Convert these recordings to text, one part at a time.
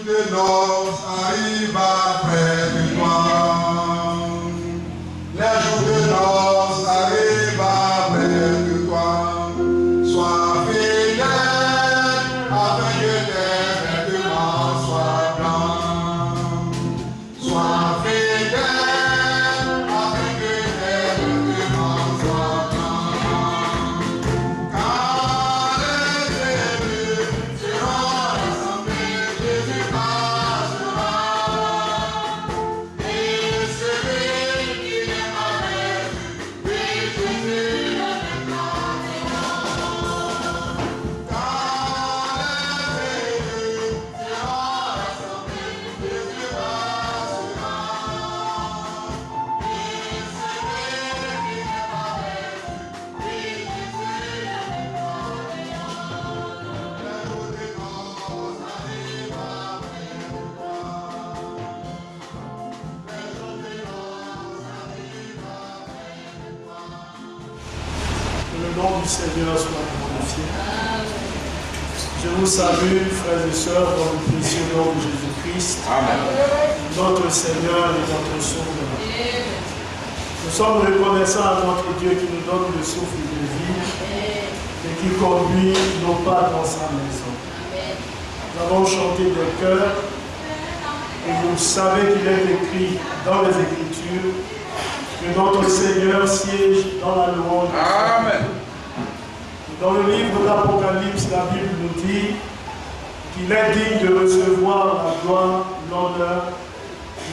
de noces arrivent après de toi. Les jours de noces arrivent après de toi. Sois fidèle afin que tes vêtements soient blancs. Sois fidèle afin que tes vêtements soient blancs. Car les élus seront rassemblés, Jésus passera. Et celui qui n'est pas perdu, oui, Jésus le mettra dehors. Car les élus seront rassemblés, Jésus passera. Et celui qui n'est pas perdu, oui, Jésus le mettra dehors. Les jours des noces arrivent après toi. Les jours des noces arrivent après toi. Que le nom du Seigneur soit glorifié. Je vous salue, frères et sœurs, dans le précieux nom de Jésus-Christ, notre Seigneur et notre Sauveur. Nous sommes reconnaissants à notre Dieu qui nous donne le souffle de vie et qui conduit nos pas dans sa maison. Nous avons chanté des chœurs et vous savez qu'il est écrit dans les Écritures que notre Seigneur siège dans la louange. Amen. Dans le livre de l'Apocalypse, la Bible nous dit qu'il est digne de recevoir la gloire, l'honneur,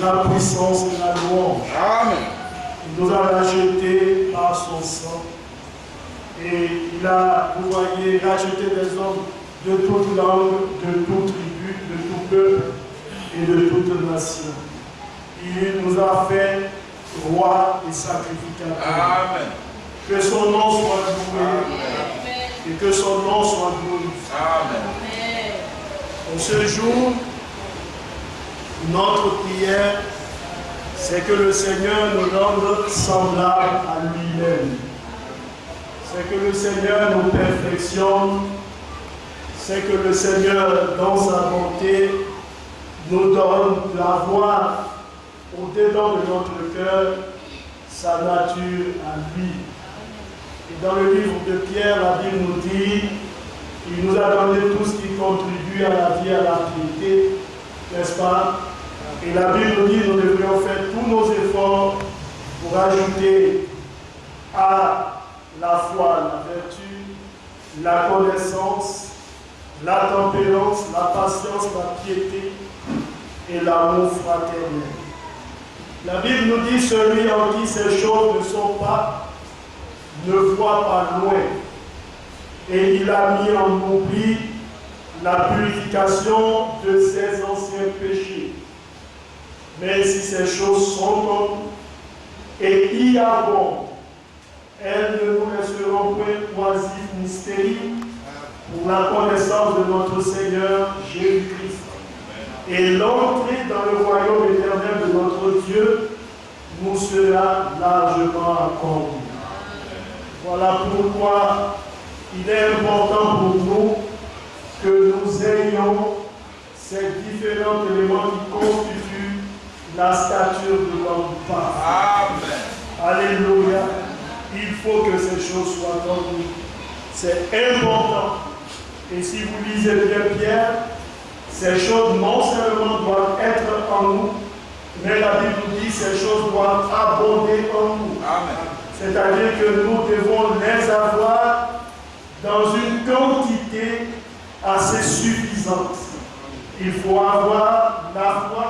la puissance et la louange. Amen. Il nous a rachetés par son sang. Et il a, vous voyez, racheté des hommes de toute langue, de toute tribu, de tout peuple et de toute nation. Il nous a fait rois et sacrificateurs. Amen. Que son nom soit loué et que son nom soit glorifié. Amen. En ce jour, notre prière, c'est que le Seigneur nous rende semblables à lui-même. C'est que le Seigneur nous perfectionne. C'est que le Seigneur, dans sa bonté, nous donne d'avoir au-dedans de notre cœur sa nature à lui. Et dans le livre de Pierre, la Bible nous dit qu'il nous a donné tout ce qui contribue à la vie, à la piété, n'est-ce pas? Et la Bible nous dit que nous devrions faire tous nos efforts pour ajouter à la foi la vertu, la connaissance, la tempérance, la patience, la piété et l'amour fraternel. La Bible nous dit celui en qui ces choses ne sont pas, ne voit pas loin. Et il a mis en oubli la purification de ses anciens péchés. Mais si ces choses sont bonnes et y abondent, elles ne nous laisseront point oisifs ni stériles pour la connaissance de notre Seigneur Jésus-Christ. Et l'entrée dans le royaume éternel de notre Dieu nous sera largement accordée. Voilà pourquoi il est important pour nous que nous ayons ces différents éléments qui constituent la stature de l'homme parfait. Amen. Alléluia. Il faut que ces choses soient dans nous. C'est important. Et si vous lisez bien Pierre, ces choses non seulement doivent être en nous, mais la Bible nous dit que ces choses doivent abonder en nous. Amen. C'est-à-dire que nous devons les avoir dans une quantité assez suffisante. Il faut avoir la foi,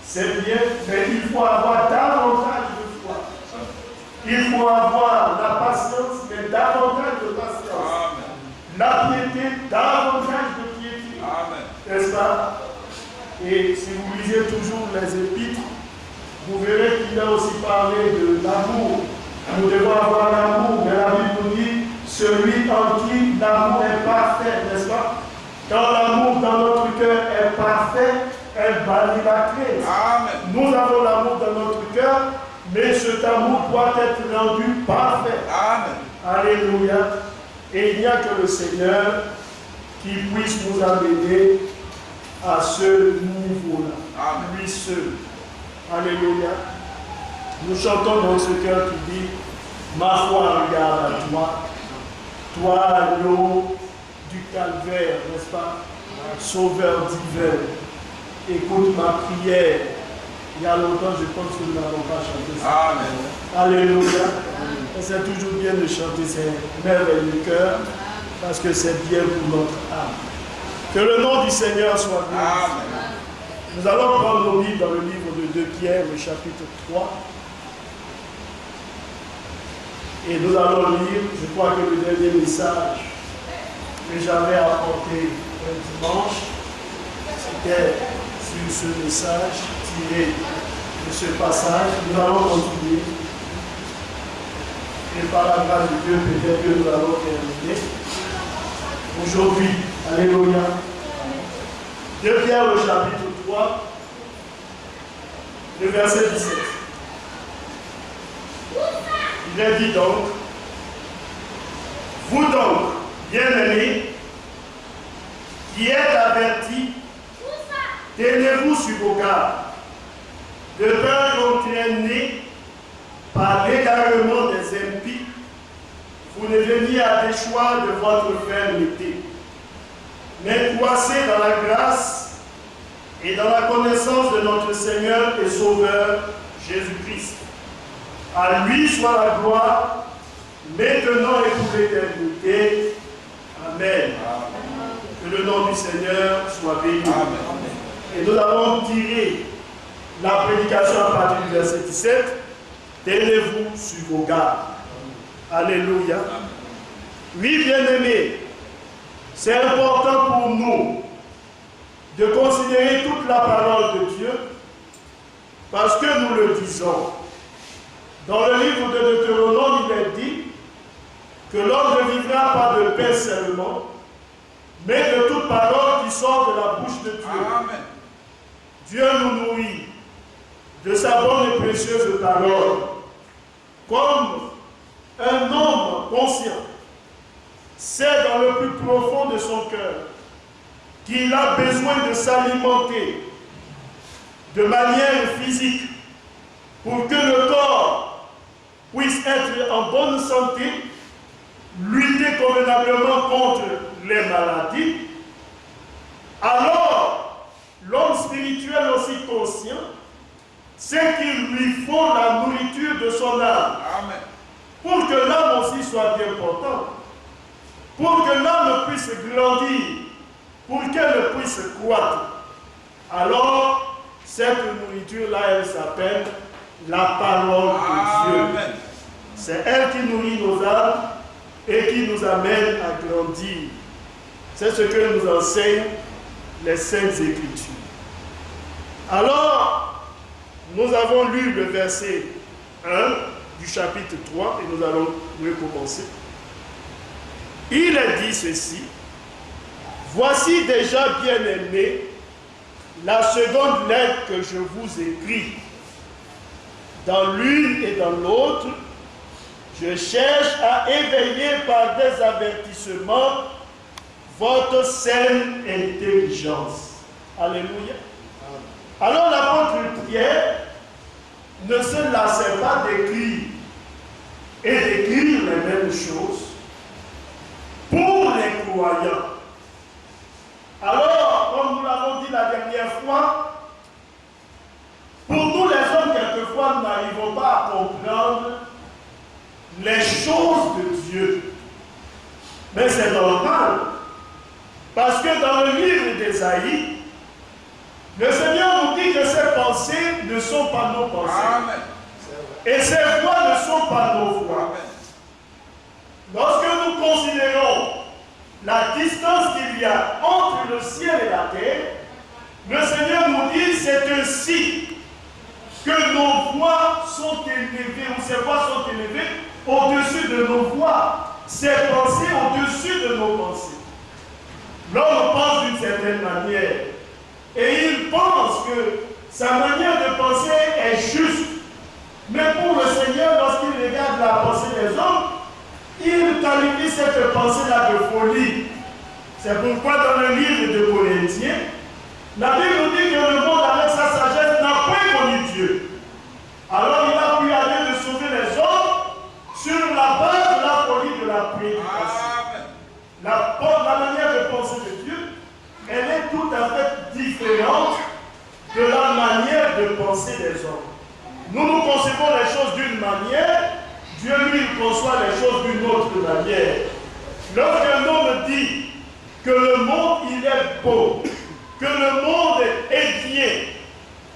c'est bien, mais il faut avoir davantage de foi. Il faut avoir la patience, mais davantage de patience. Amen. La piété, davantage de piété. Amen. N'est-ce pas? Et si vous lisez toujours les épîtres, vous verrez qu'il a aussi parlé de l'amour. Nous devons avoir l'amour, mais la Bible nous dit celui en qui l'amour est parfait, n'est-ce pas? Quand l'amour dans notre cœur est parfait, elle bannit la crainte. Amen. Nous avons l'amour dans notre cœur, mais cet amour doit être rendu parfait. Amen. Alléluia. Et il n'y a que le Seigneur qui puisse nous amener à ce niveau-là. Lui seul. Alléluia. Nous chantons dans ce cœur qui dit, ma foi regarde à toi, toi l'agneau du calvaire, n'est-ce pas? Sauveur divin. Écoute ma prière. Il y a longtemps, je pense que nous n'avons pas chanté ça. Amen. Alléluia. C'est toujours bien de chanter ces merveilleux du cœur, parce que c'est bien pour notre âme. Que le nom du Seigneur soit glorifié. Nous allons prendre nos livres dans le livre de 2 Pierre, le chapitre 3. Et nous allons lire, je crois que le dernier message que j'avais apporté un dimanche, c'était sur ce message tiré de ce passage. Nous allons continuer. Et par la grâce de Dieu, peut-être que nous allons terminer aujourd'hui. Alléluia. 2 Pierre, le chapitre 3, le verset 17. Il est dit donc, vous donc, bien-aimés, qui êtes avertis, tenez-vous sur vos gardes, de peur qu'entraînés par l'égarement des impies, vous ne veniez à déchoir de votre fermeté, mais croissez dans la grâce et dans la connaissance de notre Seigneur et Sauveur Jésus-Christ. À lui soit la gloire, maintenant et pour l'éternité. Amen. Que le nom du Seigneur soit béni. Amen. Et nous avons tiré la prédication à partir du verset 17. Tenez-vous sur vos gardes. Alléluia. Oui, bien-aimés, c'est important pour nous de considérer toute la parole de Dieu, parce que nous le disons. Dans le livre de Deutéronome, il est dit que l'homme ne vivra pas de pain seulement, mais de toute parole qui sort de la bouche de Dieu. Amen. Dieu nous nourrit de sa bonne et précieuse parole, comme un homme conscient sait dans le plus profond de son cœur qu'il a besoin de s'alimenter de manière physique pour que le corps puisse être en bonne santé, lutter convenablement contre les maladies. Alors, l'homme spirituel aussi conscient sait qu'il lui faut la nourriture de son âme. Amen. Pour que l'âme aussi soit bien portante, pour que l'âme puisse grandir, pour qu'elle puisse croître. Alors, cette nourriture-là, elle s'appelle la parole de Dieu. Amen. C'est elle qui nourrit nos âmes et qui nous amène à grandir. C'est ce que nous enseignent les Saintes Écritures. Alors, nous avons lu le verset 1 du chapitre 3 et nous allons recommencer. Il est dit ceci: voici déjà, bien-aimés, la seconde lettre que je vous écris. Dans l'une et dans l'autre, je cherche à éveiller par des avertissements votre saine intelligence. Alléluia. Alors l'apôtre Pierre ne se lassait pas d'écrire et d'écrire les mêmes choses pour les croyants. Alors, comme nous l'avons dit la dernière fois, pour nous les hommes, quelquefois, nous n'arrivons pas à comprendre les choses de Dieu. Mais c'est normal. Parce que dans le livre d'Ésaïe, le Seigneur nous dit que ses pensées ne sont pas nos pensées. Amen. Et ses voies ne sont pas nos voies. Amen. Lorsque nous considérons la distance qu'il y a entre le ciel et la terre, le Seigneur nous dit c'est ainsi que nos voix sont élevées, ou ses voix sont élevées au-dessus de nos voix, ses pensées au-dessus de nos pensées. L'homme pense d'une certaine manière et il pense que sa manière de penser est juste. Mais pour le Seigneur, lorsqu'il regarde la pensée des hommes, il qualifie cette pensée-là de folie. C'est pourquoi dans le livre de Corinthiens, La Bible nous dit que le monde, avec sa sagesse, n'a point connu Dieu. Alors il a pu aller de sauver les hommes sur la base de la folie de la prédication. La manière de penser de Dieu, elle est tout à fait différente de la manière de penser des hommes. Nous concevons les choses d'une manière, Dieu lui il conçoit les choses d'une autre manière. Lorsqu'un homme dit que le monde il est beau, que le monde est bien,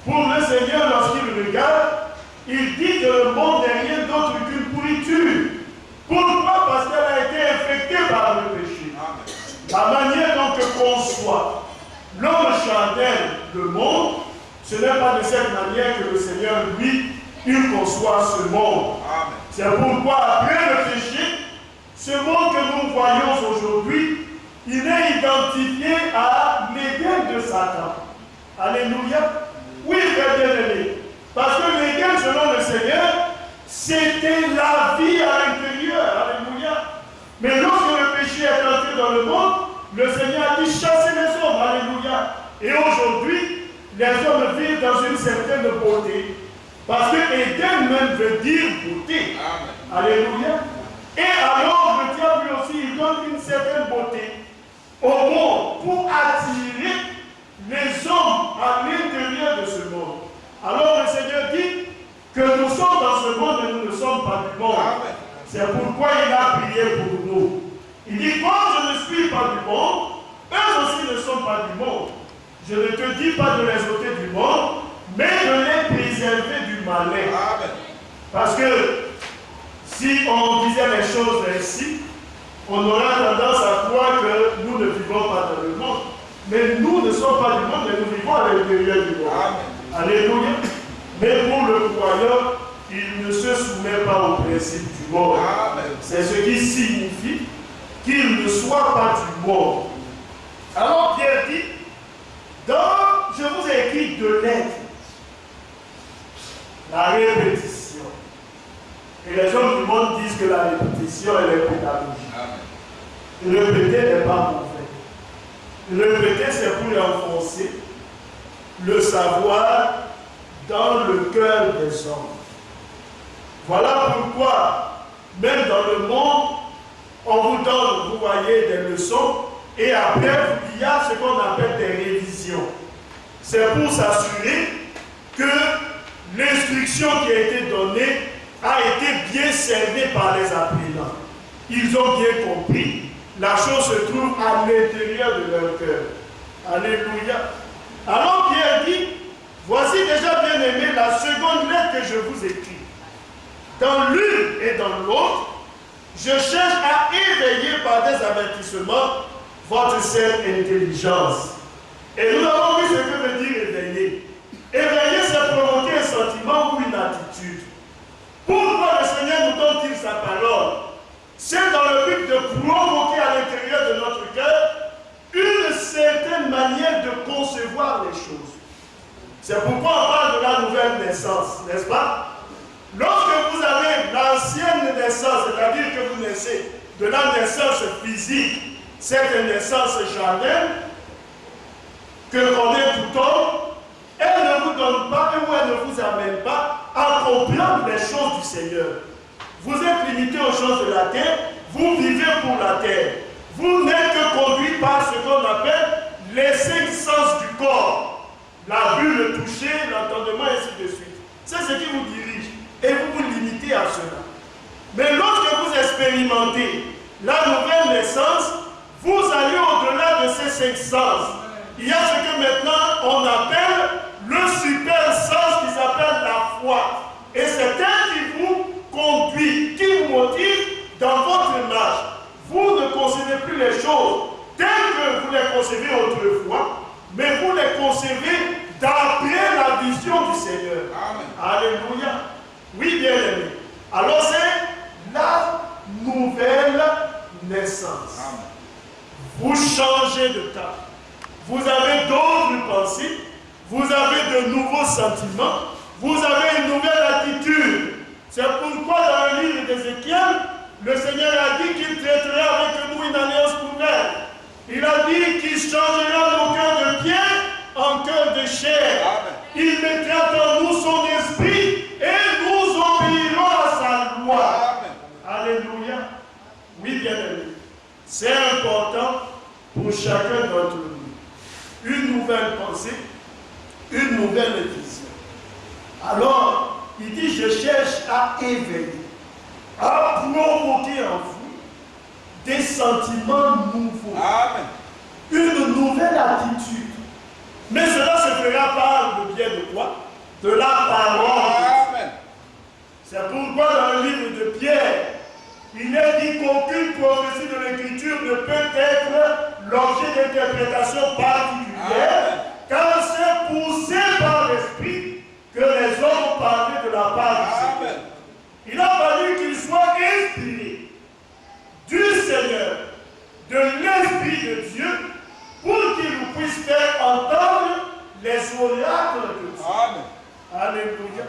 pour le Seigneur lorsqu'il regarde, il dit que le monde n'est rien d'autre qu'une pourriture. Pourquoi? Parce qu'elle a été infectée par le péché. La manière dont conçoit l'homme charnel le monde, ce n'est pas de cette manière que le Seigneur, lui, il conçoit ce monde. C'est pourquoi, après le péché, ce monde que nous voyons aujourd'hui, il est identifié à l'Éden de Satan. Alléluia. Oui, frère bien-aimé. Parce que l'Éden, selon le Seigneur, c'était la vie à l'intérieur. Alléluia. Mais lorsque le péché est entré dans le monde, le Seigneur a dit chasser les hommes. Alléluia. Et aujourd'hui, les hommes vivent dans une certaine beauté. Parce que Éden même veut dire beauté. Amen. Alléluia. Et alors, le diable lui aussi, il donne une certaine beauté au monde pour attirer les hommes à l'intérieur de ce monde. Alors le Seigneur dit que nous sommes dans ce monde et nous ne sommes pas du monde. C'est pourquoi il a prié pour nous. Il dit, comme je ne suis pas du monde, eux aussi ne sont pas du monde. Je ne te dis pas de les ôter du monde, mais de les préserver du malin. Parce que si on disait les choses ainsi, on aura tendance à croire que nous ne vivons pas dans le monde. Mais nous ne sommes pas du monde, mais nous vivons à l'intérieur du monde. Amen. Alléluia. Mais pour le croyant, il ne se soumet pas au principe du monde. C'est ce qui signifie qu'il ne soit pas du monde. Alors Pierre dit, je vous ai écrit 2 lettres. La répétition. Et les hommes du monde disent que la répétition elle est pédagogique. Répéter n'est pas mauvais. Répéter, c'est pour enfoncer le savoir dans le cœur des hommes. Voilà pourquoi, même dans le monde, on vous donne, vous voyez, des leçons, et après, il y a ce qu'on appelle des révisions. C'est pour s'assurer que l'instruction qui a été donnée a été bien servie par les apprenants. Ils ont bien compris. La chose se trouve à l'intérieur de leur cœur. Alléluia. Alors Pierre dit, voici déjà bien aimé la seconde lettre que je vous écris. Dans l'une et dans l'autre, je cherche à éveiller par des avertissements votre seule intelligence. Et nous avons vu ce que veut dire éveiller. Éveiller, c'est provoquer un sentiment ou une attitude. Pourquoi le Seigneur nous donne-t-il sa parole? C'est dans le but de provoquer à l'intérieur de notre cœur une certaine manière de concevoir les choses. C'est pourquoi on parle de la nouvelle naissance, n'est-ce pas? Lorsque vous avez l'ancienne naissance, c'est-à-dire que vous naissez de la naissance physique, cette naissance charnelle, que connaît tout homme, elle ne vous donne pas ou elle ne vous amène pas à comprendre les choses du Seigneur. Vous êtes limité aux choses de la terre, vous vivez pour la terre. Vous n'êtes que conduit par ce qu'on appelle les 5 sens du corps. La vue, le toucher, l'entendement, et ainsi de suite. C'est ce qui vous dirige. Et vous vous limitez à cela. Mais lorsque vous expérimentez la nouvelle naissance, vous allez au-delà de ces 5 sens. Il y a ce que maintenant on appelle le super sens qui s'appelle la foi. Et c'est elle qui vous conduit, qui vous motive dans votre marche. Vous ne concevez plus les choses telles que vous les concevez autrefois, mais vous les concevez d'après la vision du Seigneur. Amen. Alléluia. Oui, bien aimé. Alors c'est la nouvelle naissance. Amen. Vous changez de cas. Vous avez d'autres pensées, vous avez de nouveaux sentiments, vous avez une nouvelle attitude. C'est pourquoi dans le livre d'Ézéchiel, le Seigneur a dit qu'il traitera avec nous une alliance nouvelle. Il a dit qu'il changera nos cœurs de pierre en en cœur de chair. Amen. Il mettra en nous son esprit et nous obéirons à sa loi. Amen. Alléluia. Oui, bien aimé. C'est important pour chacun d'entre nous. Une nouvelle pensée, une nouvelle vision. Alors, il dit, je cherche à éveiller, à provoquer en vous des sentiments nouveaux. Amen. Une nouvelle attitude. Mais cela se fera par le biais de quoi? De la parole. Amen. C'est pourquoi dans le livre de Pierre, il est dit qu'aucune prophétie de l'Écriture ne peut être l'objet d'interprétation particulière, car c'est poussé par l'Esprit que les hommes ont parlé de la part du Seigneur. Il a fallu qu'il soit inspiré du Seigneur, de l'Esprit de Dieu, pour qu'il nous puisse faire entendre les oracles de Dieu. Amen. Alléluia.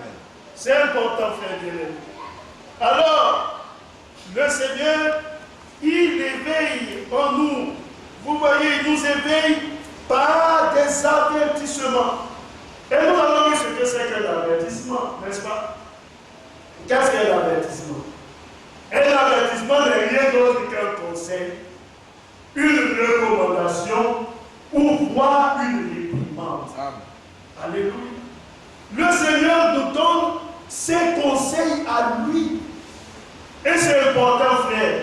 C'est important, frère bien-aimé. Alors, le Seigneur, il éveille en nous. Vous voyez, il nous éveille par des avertissements. Et nous avons vu ce que c'est qu'un avertissement, n'est-ce pas? Qu'est-ce qu'un avertissement? Un avertissement n'est rien d'autre qu'un conseil, une recommandation ou voire une réprimande. Alléluia. Le Seigneur nous donne ses conseils à lui. Et c'est important, frère.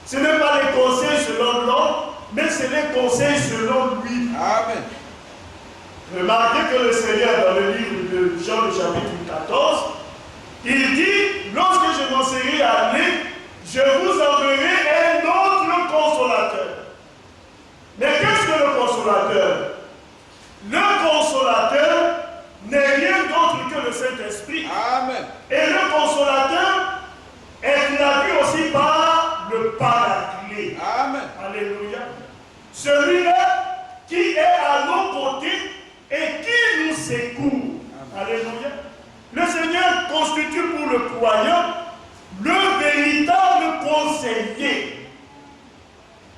Ce n'est pas les conseils selon l'homme, mais c'est les conseils selon lui. Amen. Remarquez que le Seigneur, dans le livre de Jean, le chapitre 14, il dit, lorsque je m'en serai allé, je vous enverrai un autre consolateur. Mais qu'est-ce que le consolateur? Le consolateur n'est rien d'autre que le Saint-Esprit. Amen. Et le consolateur est traduit aussi par le paraclet. Amen. Alléluia. Celui-là qui est à nos côtés et qui nous secoue. Alléluia. Le Seigneur constitue pour le croyant le véritable conseiller.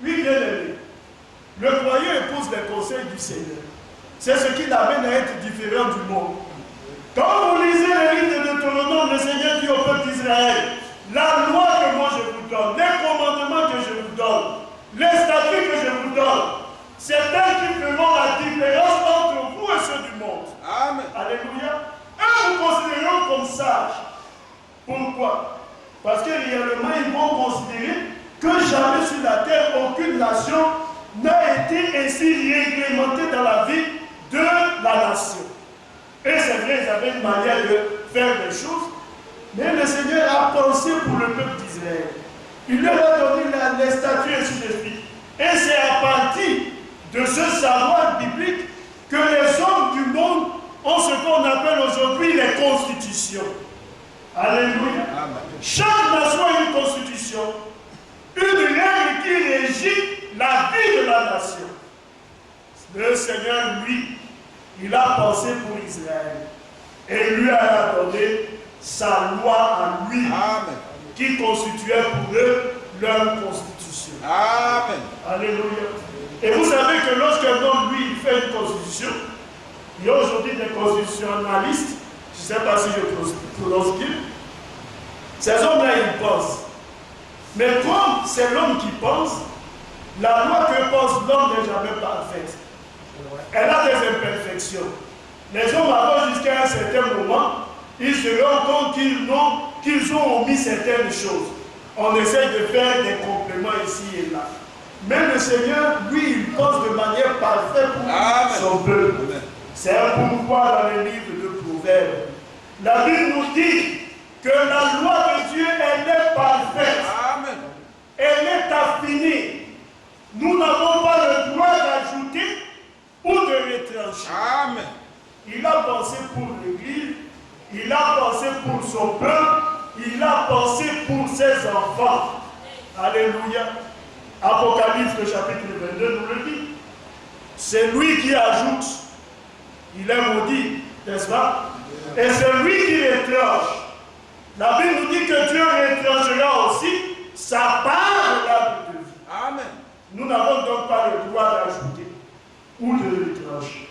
Oui, bien aimé. Le croyant épouse les conseils du Seigneur. C'est ce qui l'amène à être différent du monde. Quand vous lisez le livre de Deutéronome, le Seigneur dit au peuple d'Israël, la loi que moi je vous donne, les commandements que je vous donne, les statuts que je vous donne, c'est elles qui feront la différence entre vous et ceux du monde. Amen. Alléluia. Eux vous considéreront comme sages. Pourquoi? Parce que réellement, ils vont considérer que jamais sur la terre, aucune nation n'a été ainsi réglementée dans la vie de la nation. Et c'est vrai, ils avaient une manière de faire des choses, mais le Seigneur a pensé pour le peuple d'Israël. Il leur a donné les statuts ainsi de suite. Et c'est à partir de ce savoir biblique que les hommes du monde ont ce qu'on appelle aujourd'hui les constitutions. Alléluia. Amen. Chaque nation a une constitution, une règle qui régit la vie de la nation. Le Seigneur, lui, il a pensé pour Israël et lui a donné sa loi à lui. Amen. Qui constituait pour eux leur constitution. Amen. Alléluia. Et vous savez que lorsqu'un homme, lui, il fait une constitution, il y a aujourd'hui des constitutionnalistes, je ne sais pas si je prononce bien, ces hommes-là, ils pensent. Mais comme c'est l'homme qui pense, la loi que pense l'homme n'est jamais parfaite. Elle a des imperfections. Les hommes, avant jusqu'à un certain moment, ils se rendent compte qu'ils ont omis certaines choses. On essaie de faire des compléments ici et là. Mais le Seigneur, lui, il pense de manière parfaite pour son peuple. C'est pourquoi dans le livre de Proverbes, la Bible nous dit que la loi de Dieu, elle est parfaite. Amen. Elle est affinée. Nous n'avons pas le droit d'ajouter ou de retrancher. Amen. Il a pensé pour l'Église, il a pensé pour son peuple, il a pensé pour ses enfants. Alléluia. Apocalypse, le chapitre 22, nous le dit. C'est lui qui ajoute. Il est maudit, n'est-ce pas? Et c'est lui qui retranche. La Bible nous dit que Dieu retranchera aussi sa part de l'arbre de vie. Amen. Nous n'avons donc pas le droit d'ajouter ou de retrancher.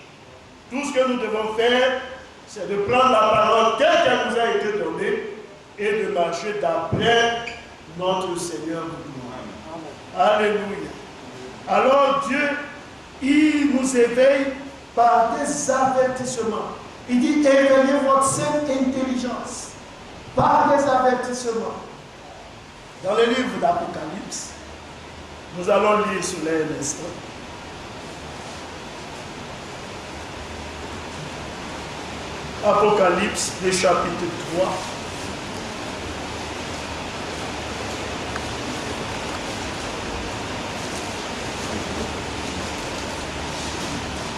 Tout ce que nous devons faire, c'est de prendre la parole telle qu'elle nous a été donnée et de marcher d'après notre Seigneur. Alléluia. Alors Dieu, il nous éveille par des avertissements. Il dit, éveillez votre sainte intelligence par des avertissements. Dans le livre d'Apocalypse, nous allons lire cela un instant. Apocalypse, le chapitre 3.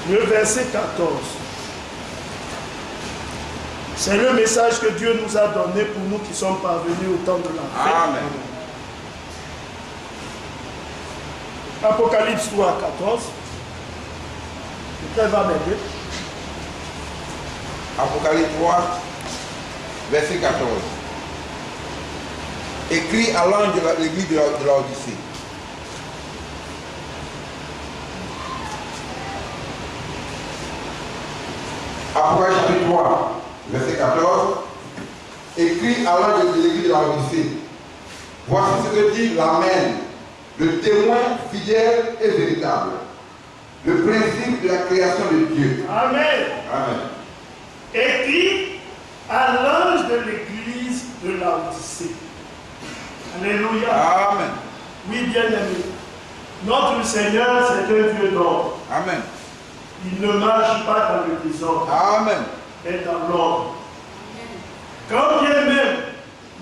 Le verset 14. C'est le message que Dieu nous a donné pour nous qui sommes parvenus au temps de la fin. Amen. Apocalypse 3, 14. Le frère va m'aider. Apocalypse 3, verset 14. Écrit à l'ange de l'église de l'Odyssée. Apocalypse chapitre 3, verset 14. Écrit à l'ange de l'église de l'Odyssée. Voici ce que dit l'Amen, le témoin fidèle et véritable, le principe de la création de Dieu. Amen. Amen. Écrit à l'ange de l'église de l'Odyssée. Alléluia. Amen. Oui, bien-aimé. Notre Seigneur, c'est un Dieu d'ordre. Amen. Il ne marche pas dans le désordre, Amen. mais dans l'ordre. Quand bien même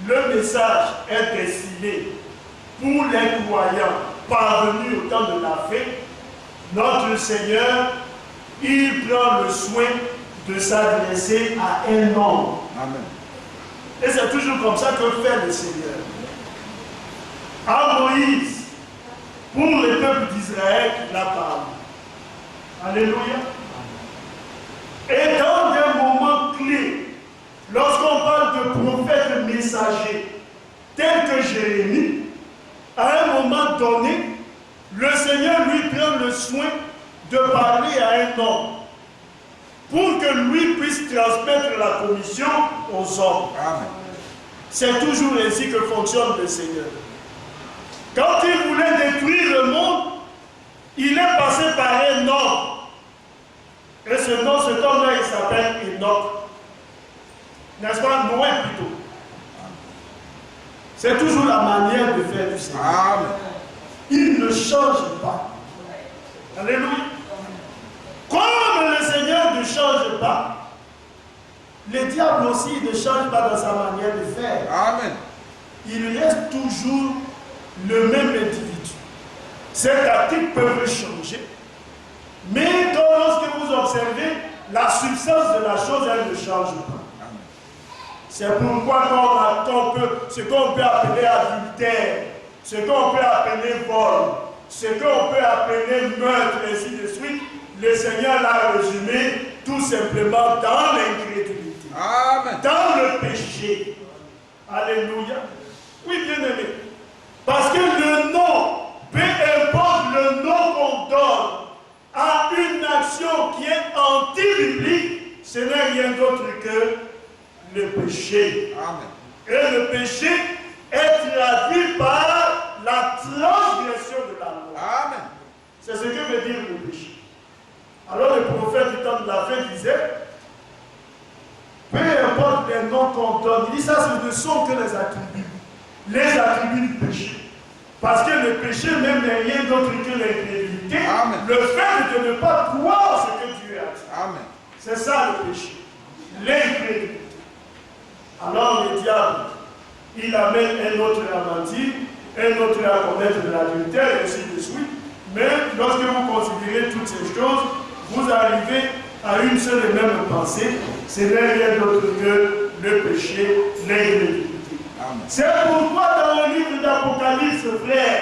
le message est destiné pour les croyants parvenus au temps de la fin, notre Seigneur, il prend le soin de s'adresser à un homme. Amen. Et c'est toujours comme ça que fait le Seigneur. À Moïse, pour le peuple d'Israël, il a parlé. Alléluia. Et dans des moments clés, lorsqu'on parle de prophète messager, tel que Jérémie, à un moment donné, le Seigneur lui prend le soin de parler à un homme pour que lui puisse transmettre la commission aux hommes. Amen. C'est toujours ainsi que fonctionne le Seigneur. Quand il voulait détruire le monde, il est passé par un homme. Et cet homme-là, il s'appelle Enoch. N'est-ce pas? Noé plutôt. C'est toujours la manière de faire du Seigneur. Amen. Il ne change pas. Alléluia. Comme le Seigneur ne change pas, le diable aussi ne change pas dans sa manière de faire. Amen. Il reste toujours le même individu. Ses tactiques peuvent changer, mais lorsque vous observez, la substance de la chose, elle ne change pas. C'est pourquoi ce qu'on peut appeler adultère, ce qu'on peut appeler vol, ce qu'on peut appeler meurtre, et ainsi de suite, le Seigneur l'a résumé tout simplement dans l'incrédulité, Amen. dans le péché. Alléluia. Oui, bien-aimé. Parce que le nom, peu importe le nom qu'on donne à une action qui est anti-biblique, ce n'est rien d'autre que le péché. Amen. Et le péché est traduit par la transgression de la loi. Amen. C'est ce que veut dire le péché. Alors le prophète du temps de la fin disait, peu importe les noms qu'on donne, il dit ça, ce ne sont que les attributs du péché. Parce que le péché même n'est rien d'autre que l'incrédulité, le fait de ne pas croire ce que Dieu a dit. Amen. C'est ça le péché, l'incrédulité. Alors le diable, il amène un autre à mentir, un autre à commettre de l'adultère, et ainsi de suite. Mais lorsque vous considérez toutes ces choses, vous arrivez à une seule et même pensée, ce n'est rien d'autre que le péché, l'incrédulité. C'est pourquoi dans le livre d'Apocalypse, frère,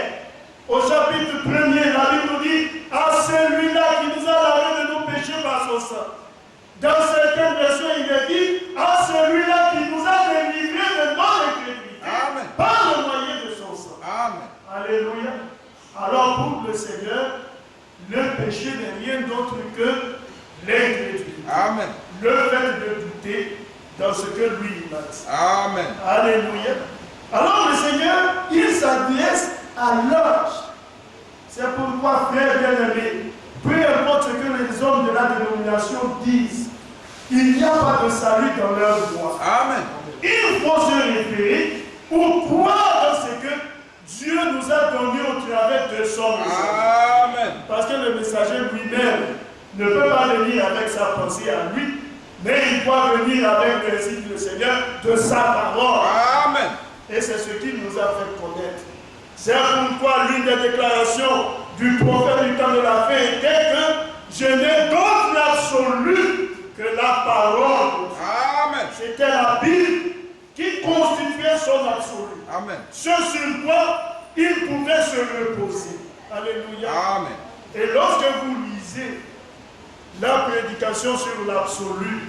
au chapitre 1er, la Bible dit à celui-là qui nous a lavé de nos péchés par son sang. Dans certaines versions, il est dit à celui-là qui nous a délivrés de notre incrédulité par le moyen de son sang. Amen. Alléluia. Alors pour le Seigneur, le péché n'est rien d'autre que l'incrédulité. Amen. Le fait de douter dans ce que lui il a dit. Amen. Alléluia. Alors le Seigneur, il s'adresse à l'ange. C'est pourquoi, frère bien-aimé, peu importe ce que les hommes de la dénomination disent, il n'y a pas de salut dans leur voix. Amen. Il faut se référer pour croire dans ce que Dieu nous a donné au travers de son message. Amen. Parce que le messager lui-même ne peut pas venir avec sa pensée à lui, mais il doit venir avec l'insigne du Seigneur de sa parole. Amen. Et c'est ce qu'il nous a fait connaître. C'est pourquoi l'une des déclarations du prophète du temps de la fin était que je n'ai d'autre absolu que la parole. Amen. C'était la Bible qui constituait son absolu. Amen. Ce sur quoi il pouvait se reposer. Alléluia. Amen. Et lorsque vous lisez la prédication sur l'absolu,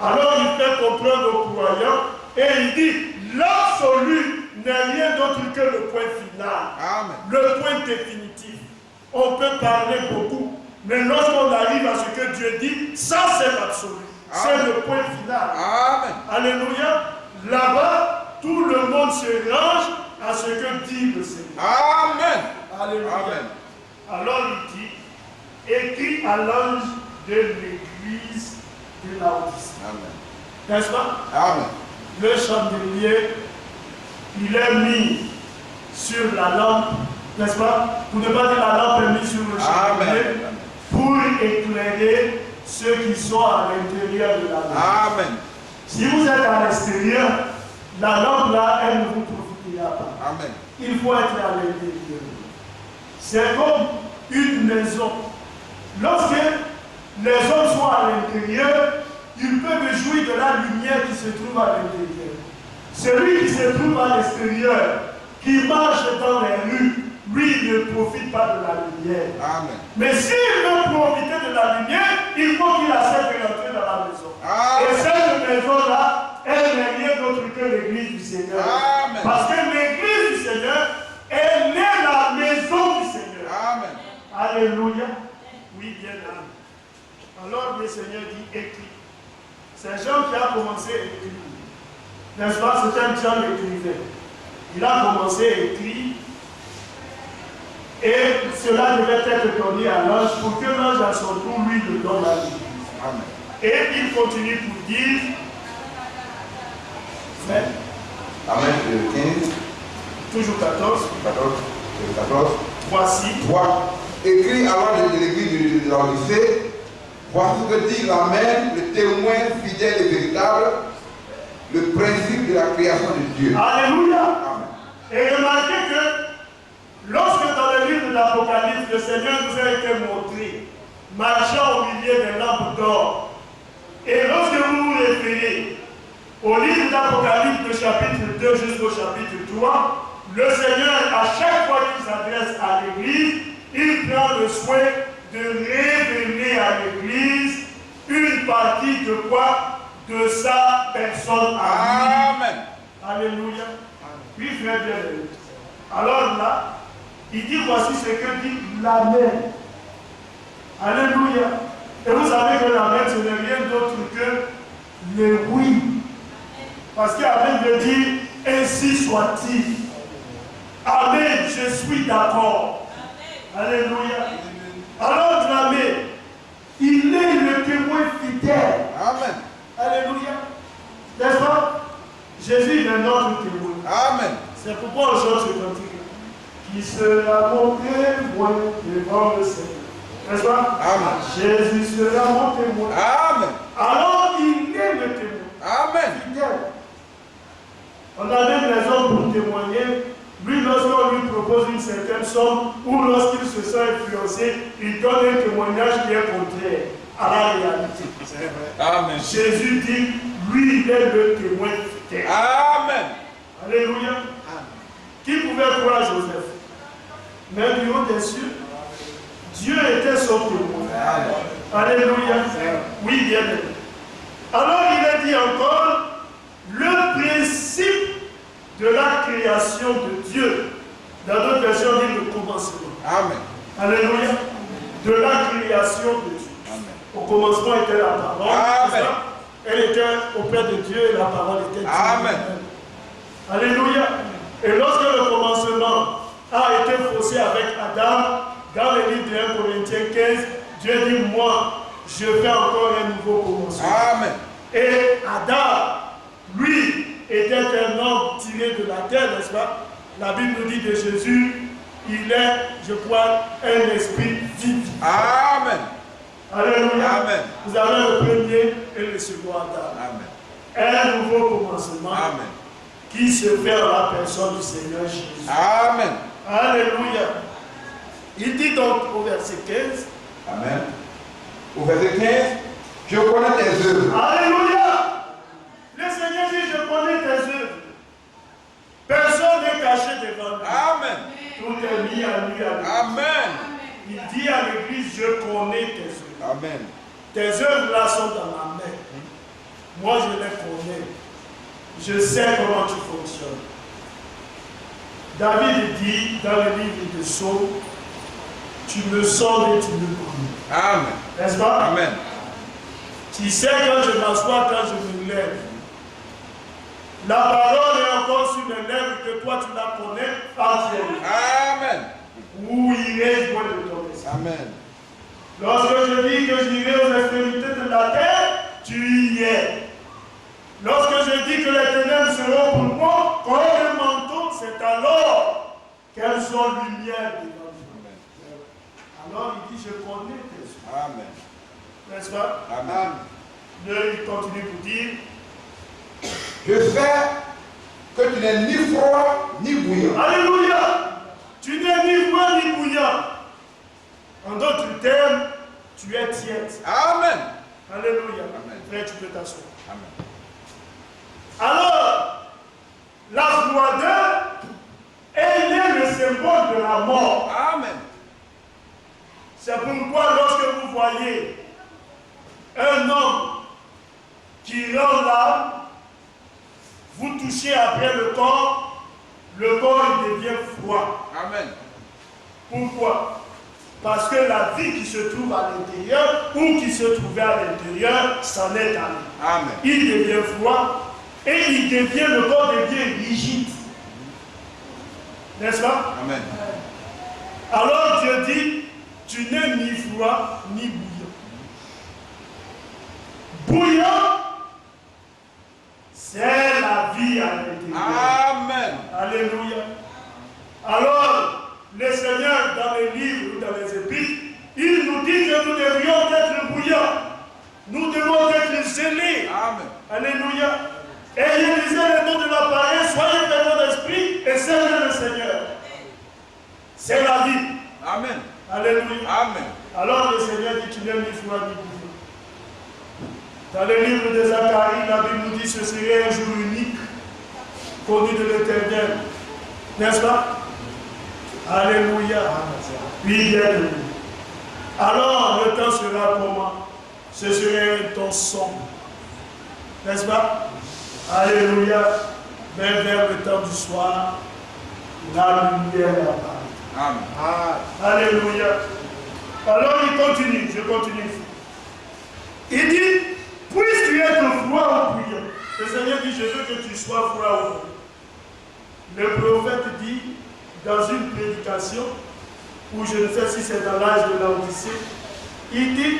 alors il fait comprendre aux croyants et il dit l'absolu n'est rien d'autre que le point final, Amen. le point définitif. On peut parler beaucoup, mais lorsqu'on arrive à ce que Dieu dit, ça c'est l'absolu, c'est le point final. Amen. Alléluia. Là-bas, tout le monde se range à ce que dit le Seigneur. Amen. Alléluia. Amen. Alors il dit, écrit à l'ange de l'église de Laodicée. Amen. N'est-ce pas? Amen. Le chandelier, il est mis sur la lampe, n'est-ce pas? Pour ne pas dire la lampe est mise sur le chandelier, Amen. pour éclairer ceux qui sont à l'intérieur de la lampe. Amen. Si vous êtes à l'extérieur, la lampe là, elle ne vous profitera pas. Amen. Il faut être à l'intérieur. C'est comme une maison. Lorsque les hommes sont à l'intérieur, ils peuvent jouir de la lumière qui se trouve à l'intérieur. Celui qui se trouve à l'extérieur, qui marche dans les rues, lui ne profite pas de la lumière. Amen. Mais s'il veut profiter de la lumière, il faut qu'il accepte d'entrer dans la maison. Amen. Et cette maison-là, elle n'est rien d'autre que l'église du Seigneur. Amen. Parce que l'église du Seigneur, elle est la maison du Seigneur. Amen. Alléluia. Oui, bien là. Alors le Seigneur dit écrit. C'est Jean qui a commencé à écrire. N'est-ce pas? C'était Jean l'écrivain. Il a commencé à écrire. Et cela devait être donné à l'ange pour que l'ange à son tour lui le donne à l'église. Amen. Et il continue pour dire. Mais, Amen. Le 15, toujours 14. 14. Voici. Vois, écrit à l'ange de l'église de Laodicée, voici ce que dit l'Amen, le témoin fidèle et véritable, le principe de la création de Dieu. Alléluia. Amen. Et remarquez que lorsque dans le livre de l'Apocalypse, le Seigneur nous a été montré, marchant au milieu des lampes d'or. Et lorsque vous vous référez au livre d'Apocalypse, le chapitre 2 jusqu'au chapitre 3, le Seigneur, à chaque fois qu'il s'adresse à l'Église, il prend le soin de révéler à l'Église une partie de quoi? De sa personne à lui. Amen. Alléluia. Oui, frère bien-aimé. Alors là, il dit voici ce que dit l'Amen. Alléluia. Et vous savez que l'Amen, ce n'est rien d'autre que le oui. Parce qu'Amen veut dire ainsi soit-il. Amen, je suis d'accord. Alléluia. Alors l'Amen, il est le témoin fidèle. Amen. Alléluia. N'est-ce pas? Jésus est notre témoin. Amen. C'est pourquoi on chante ce cantique. Qui sera mon témoin devant le Seigneur. N'est-ce pas? Amen. Jésus sera mon témoin. Amen. Alors il est le témoin. Amen. Fidèle. On a même raison pour témoigner. Lui, lorsqu'on lui propose une certaine somme, ou lorsqu'il se sent influencé, il donne un témoignage qui est contraire à la réalité. Amen. Jésus dit, lui, il est le témoin fidèle. Amen. Alléluia. Qui pouvait croire Joseph? Même du haut des cieux, Dieu était son témoin. Alléluia. Oui, bien aimé. Alors il est dit encore, le principe de la création de Dieu. Dans d'autres versions, on dit le commencement. Amen. Alléluia. De la création de Dieu. Amen. Au commencement était la parole. Amen. Elle était auprès de Dieu et la parole était Dieu. Amen. Alléluia. Et lorsque le commencement a été faussé avec Adam, dans le livre de 1 Corinthiens 15, Dieu dit, moi, je fais encore un nouveau commencement. Amen. Et Adam, lui, était un homme tiré de la terre, n'est-ce pas? La Bible nous dit de Jésus, il est, je crois, un esprit vif. Amen. Alléluia. Amen. Vous avez le premier et le second Adam. Amen. Un nouveau commencement. Amen. Qui se fait en la personne du Seigneur Jésus. Amen. Alléluia. Il dit donc au verset 15. Amen. Au verset 15, je connais tes œuvres. Alléluia. Le Seigneur dit, je connais tes œuvres. Personne n'est caché devant lui. Amen. Tout est mis à lui. Amen. Il dit à l'église, je connais tes œuvres. Amen. Tes œuvres là sont dans ma main. Moi, je les connais. Je sais comment tu fonctionnes. David dit dans le livre de Psaumes, tu me sondes et tu me connais. Amen. N'est-ce pas? Amen. Tu sais quand je m'assois, quand je me lève. La parole est encore sur mes lèvres que toi tu la connais entièrement. Amen. Où irai-je loin de ton esprit? Amen. Lorsque je dis que j'irai aux extrémités de la terre, tu y es. Lorsque je dis que les ténèbres seront pour moi, comme un manteau, c'est alors qu'elles sont lumière devant nous. Alors il dit, je connais tes œuvres. Amen. N'est-ce pas? Amen. Il continue pour dire, Je sais que tu n'es ni froid ni bouillant. alléluia, tu n'es ni froid ni bouillant. En d'autres termes, tu es tiède. Amen. Alléluia. Amen. Frère, tu peux t'asseoir. Amen. Alors, la froideur, elle est le symbole de la mort. Amen. C'est pourquoi lorsque vous voyez un homme qui rend l'âme, vous touchez après le corps il devient froid. Amen. Pourquoi? Parce que la vie qui se trouve à l'intérieur ou qui se trouvait à l'intérieur s'en est allée. Amen. Il devient froid et le corps devient rigide. N'est-ce pas? Amen. Alors Dieu dit, tu n'es ni froid ni bouillant. Bouillant, c'est la vie à l'intérieur. Amen. Alléluia. Alors, le Seigneur, dans les livres ou dans les épîtres, il nous dit que nous devrions être bouillants. Nous devons être zélés. Amen. Alléluia. Ayez lisé le nom de l'appareil, soyez ferments d'esprit et servez le Seigneur. C'est la vie. Amen. Alléluia. Amen. Alors le Seigneur dit, tu n'es ni froid ni bouillant. Dans le livre de Zacharie, la Bible nous dit, ce serait un jour unique, connu de l'Éternel. N'est-ce pas? Alléluia. Puis bien de nous. Alors le temps sera comment? Ce serait un temps sombre. N'est-ce pas? Alléluia. Mais vers le temps du soir, la lumière apparaît. Amen. Alléluia. Alors il continue, je continue. Il dit, puisses-tu être froid ou bouillant? Le Seigneur dit, je veux que tu sois froid ou bouillant. Le prophète dit, dans une prédication, où je ne sais si c'est dans l'âge de l'Odyssée, il dit,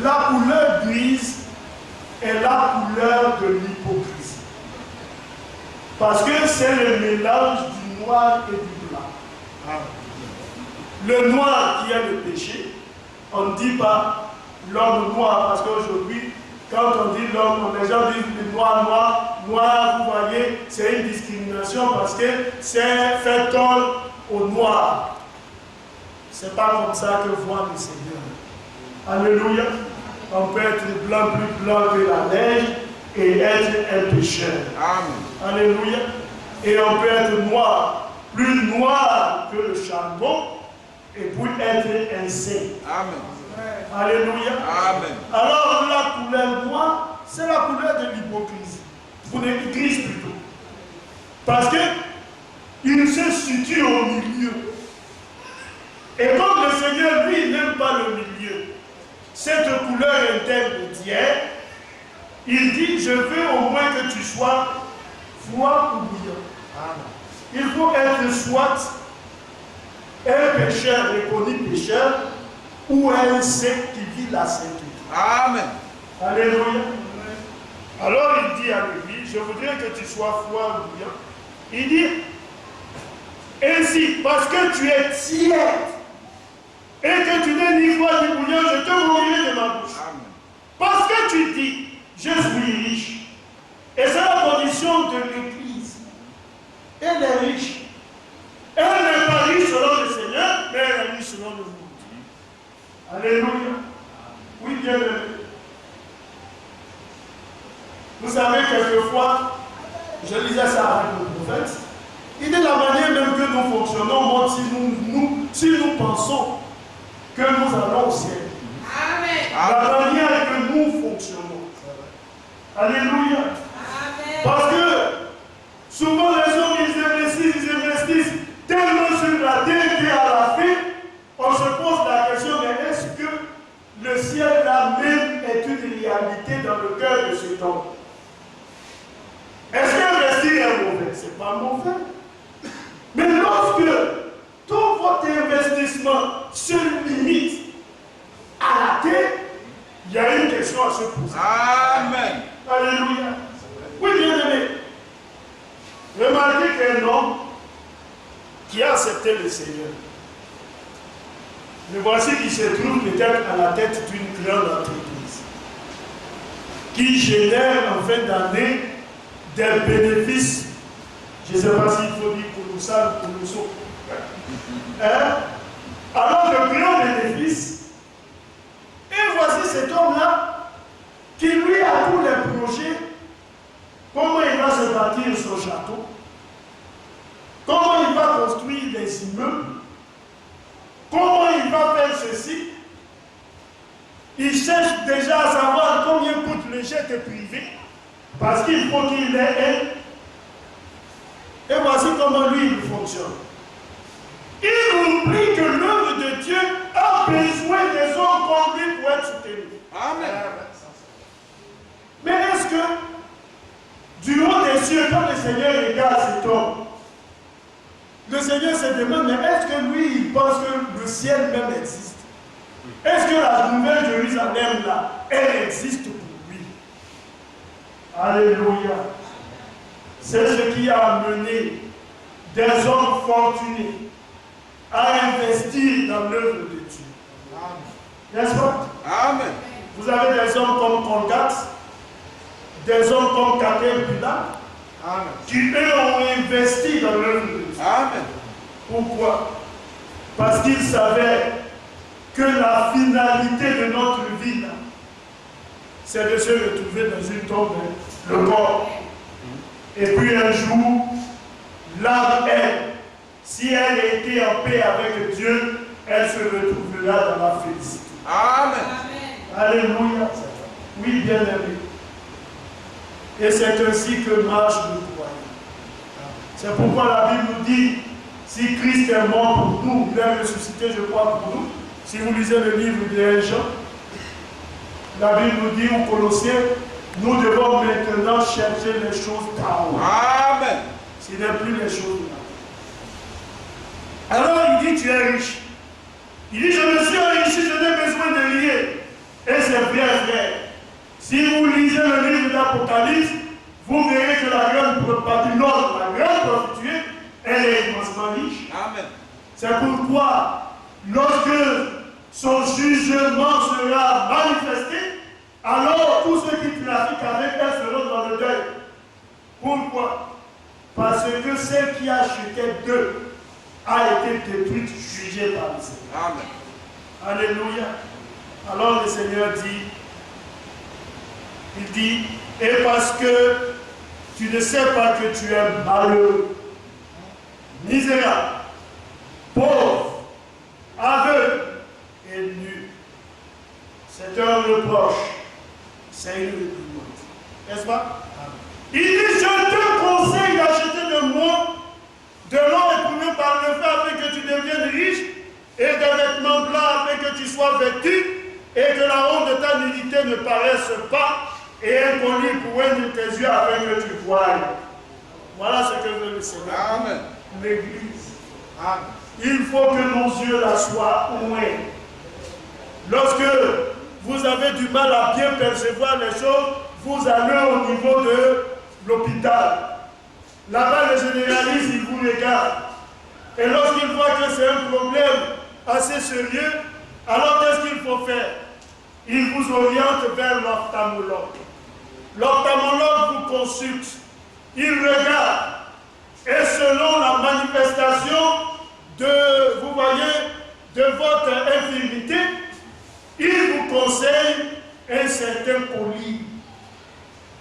la couleur grise est la couleur de l'hypocrisie. Parce que c'est le mélange du noir et du blanc. Le noir qui est le péché, on ne dit pas l'homme noir, parce qu'aujourd'hui, quand on dit l'homme, les gens disent le noir, vous voyez, c'est une discrimination parce que c'est fait tort au noir. C'est pas comme ça que voit le Seigneur. Alléluia. On peut être blanc, plus blanc que la neige et être un pécheur. Amen. Alléluia. Et on peut être noir, plus noir que le charbon et pour être un saint. Amen. Alléluia. Amen. Alors la couleur noire, c'est la couleur de l'hypocrisie. Vous n'êtes grise plutôt. Parce que il se situe au milieu. Et comme le Seigneur, lui, n'aime pas le milieu, cette couleur intermédiaire, il dit, je veux au moins que tu sois froid ou bouillant. Il faut être soit un pécheur reconnu pécheur ou un sec qui vit la sainteté. Amen. Alléluia. Alors il dit à lui, je voudrais que tu sois froid ou bouillant. Il dit, ainsi, parce que tu es tiède et que tu n'es ni froid ni bouillant, je te mouillerai de ma bouche. Amen. Parce que tu dis, je suis riche. Et c'est la condition de l'Église. Elle est riche. Elle n'est pas riche selon le Seigneur, mais elle est riche selon le monde. Alléluia. Oui, bien aimé. Vous savez, quelquefois, je lisais ça avec le prophète, il dit la manière même que nous fonctionnons montre si nous pensons que nous allons au ciel. Amen. La manière que nous fonctionnons. Alléluia. Amen. Parce que souvent les gens ils investissent tellement sur la terre qu'à la fin, on se pose la question, mais est-ce que le ciel là même est une réalité dans le cœur de cet homme? Est-ce qu'investir est mauvais? Ce n'est pas mauvais. Mais lorsque tout votre investissement se limite à la terre, il y a une question à se poser. Amen. Alléluia. Oui, bien aimé. Remarquez qu'un homme qui a accepté le Seigneur, le voici qui se trouve peut-être à la tête d'une grande entreprise, qui génère en fin d'année des bénéfices, je ne sais pas s'il faut dire colossal ou colossaux. Hein? Alors de grands bénéfices, et voici cet homme-là qui lui a tous les projets, comment il va se bâtir son château, comment il va construire des immeubles, comment il va faire ceci. Il cherche déjà à savoir combien coûte le jet privé, parce qu'il faut qu'il ait un. Et voici comment lui il fonctionne. Il oublie que l'œuvre de Dieu a besoin des hommes comme lui pour être soutenu. Amen. Mais est-ce que, du haut des cieux, quand le Seigneur regarde cet homme, le Seigneur se demande, mais est-ce que lui, il pense que le ciel même existe? Est-ce que la nouvelle Jérusalem là, elle existe pour lui? Alléluia. C'est ce qui a amené des hommes fortunés à investir dans l'œuvre de Dieu. N'est-ce pas? Amen. Vous avez des hommes comme Colgate, des hommes comme Caterpillar, qui eux ont investi dans l'œuvre de Dieu. Amen. Pourquoi? Parce qu'ils savaient que la finalité de notre vie, c'est de se retrouver dans une tombe, le corps. Et puis un jour, l'âme, elle, si elle était en paix avec Dieu, elle se retrouvera dans la félicité. Amen. Alléluia. Oui, bien aimé. Et c'est ainsi que marche le croyant. C'est pourquoi la Bible nous dit, si Christ est mort pour nous, il est ressuscité, je crois, pour nous. Si vous lisez le livre de 1 Jean, la Bible nous dit aux Colossiens, nous devons maintenant chercher les choses d'en haut. Amen. Ce n'est plus les choses là. Alors il dit, tu es riche. Il dit, je me suis enrichi, je n'ai besoin de rien. Et c'est vrai, frère. Si vous lisez le livre d'Apocalypse, vous verrez que la grande Babylone, la grande prostituée, elle est immensement riche. Amen. C'est pourquoi, lorsque son jugement sera manifesté, alors tous ceux qui trafiquent avec elle seront dans le deuil. Pourquoi? Parce que celle qui a acheté d'eux a été détruite, jugée par le Seigneur. Amen. Alléluia. Alors le Seigneur dit, il dit, et parce que tu ne sais pas que tu es malheureux, misérable, pauvre, aveugle et nu. C'est un reproche, c'est une réprimande. N'est-ce pas? Il dit, je te conseille d'acheter de moi de l'or éprouvé par le feu afin que tu deviennes riche et des vêtements blancs afin que tu sois vêtu et que la honte de ta nudité ne paraisse pas, et un collier pour un de tes yeux afin que tu voies. Voilà ce que veut le Seigneur. Amen. L'Église. Il faut que nos yeux là soient ouverts. Lorsque vous avez du mal à bien percevoir les choses, vous allez au niveau de l'hôpital. Là-bas, les généralistes, ils vous regardent. Et lorsqu'ils voient que c'est un problème assez sérieux, alors qu'est-ce qu'il faut faire? Ils vous orientent vers l'ophtalmologue. L'ophtalmologue vous consulte. Il regarde. Et selon la manifestation de, vous voyez, de votre infirmité, il vous conseille un certain colis.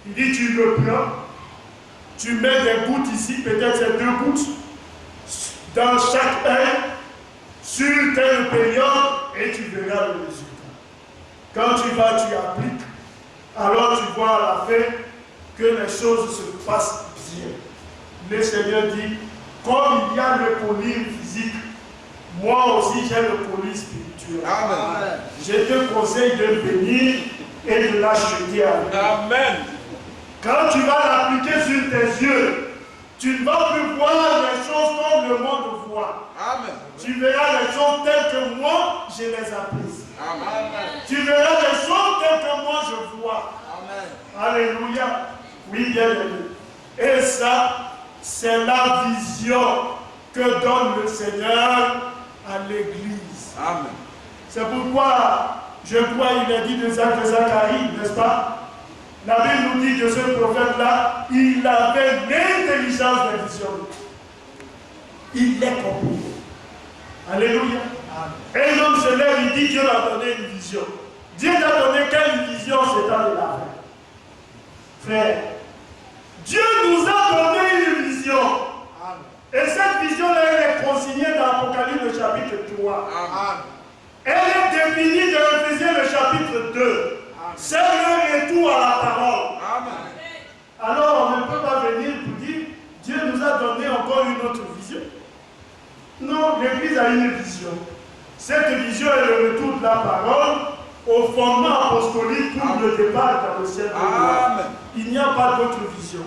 Il dit, tu le prends, tu mets des gouttes ici, peut-être c'est 2 gouttes, dans chaque œil, sur telle période, et tu verras le résultat. Quand tu vas, tu appliques, alors tu vois à la fin que les choses se passent bien. Le Seigneur dit, comme il y a le colis physique, moi aussi j'ai le colis spirituel. Amen. Je te conseille de venir et de l'acheter avec moi. Amen. Quand tu vas l'appliquer sur tes yeux, tu ne vas plus voir les choses comme le monde voit. Amen. Tu verras les choses telles que moi, je les apprécie. Amen. Tu verras les choses telles que moi, je vois. Amen. Alléluia. Oui, bien aimé. Et ça, c'est la vision que donne le Seigneur à l'Église. Amen. C'est pourquoi, je crois, il a dit de Zacharie, n'est-ce pas? La Bible nous dit que ce prophète-là, il avait l'intelligence des visions. Il l'est compris. Alléluia. Et un homme se lève, il dit Dieu m'a donné une vision. Dieu t'a donné quelle vision c'est dans la vie? Frère, Dieu nous a donné une vision. Et cette vision-là, elle est consignée dans l'Apocalypse chapitre 3. Amen. Elle est définie dans Éphésiens le chapitre 2. C'est le retour à la parole. Amen. Alors on ne peut pas venir pour dire Dieu nous a donné encore une autre vision. Non, l'Église a une vision. Cette vision est le retour de la parole au fondement apostolique pour le départ dans le ciel de gloire. Amen. Il n'y a pas d'autre vision.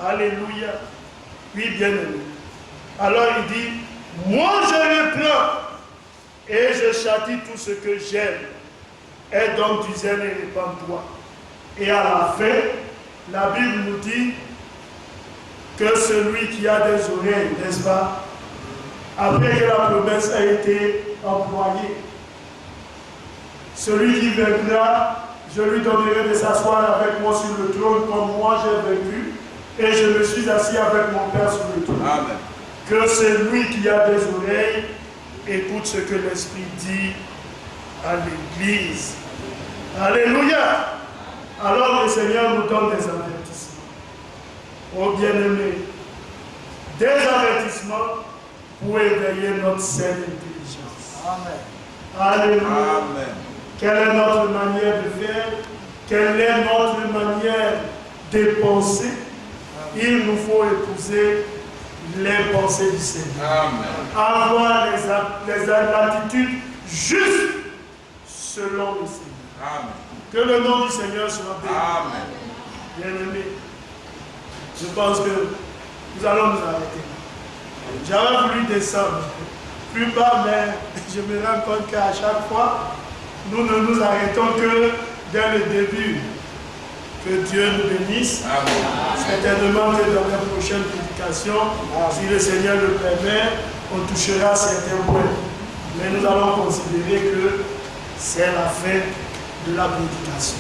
Alléluia. Oui, bien aimé. Alors il dit, moi je reprends et je châtie tout ce que j'aime. Aie donc du zèle et répands-toi. Et à la fin, la Bible nous dit que celui qui a des oreilles, n'est-ce pas, après que la promesse a été employée, celui qui vaincra, je lui donnerai de s'asseoir avec moi sur le trône comme moi j'ai vaincu et je me suis assis avec mon Père sur le trône. Amen. Que celui qui a des oreilles écoute ce que l'Esprit dit à l'Église. Alléluia. Alors le Seigneur nous donne des avertissements. Oh bien-aimés, des avertissements pour éveiller notre saine intelligence. Amen. Alléluia. Amen. Quelle est notre manière de faire? Quelle est notre manière de penser? Il nous faut épouser les pensées du Seigneur. Amen. Avoir les attitudes justes selon le Seigneur. Amen. Que le nom du Seigneur soit béni. Amen. Bien-aimés, je pense que nous allons nous arrêter. J'avais voulu descendre plus bas, mais je me rends compte qu'à chaque fois, nous ne nous arrêtons que dès le début. Que Dieu nous bénisse. Amen. Certainement que dans la prochaine prédication, si le Seigneur le permet, on touchera certains points. Mais nous allons considérer que c'est la fin de la prédication.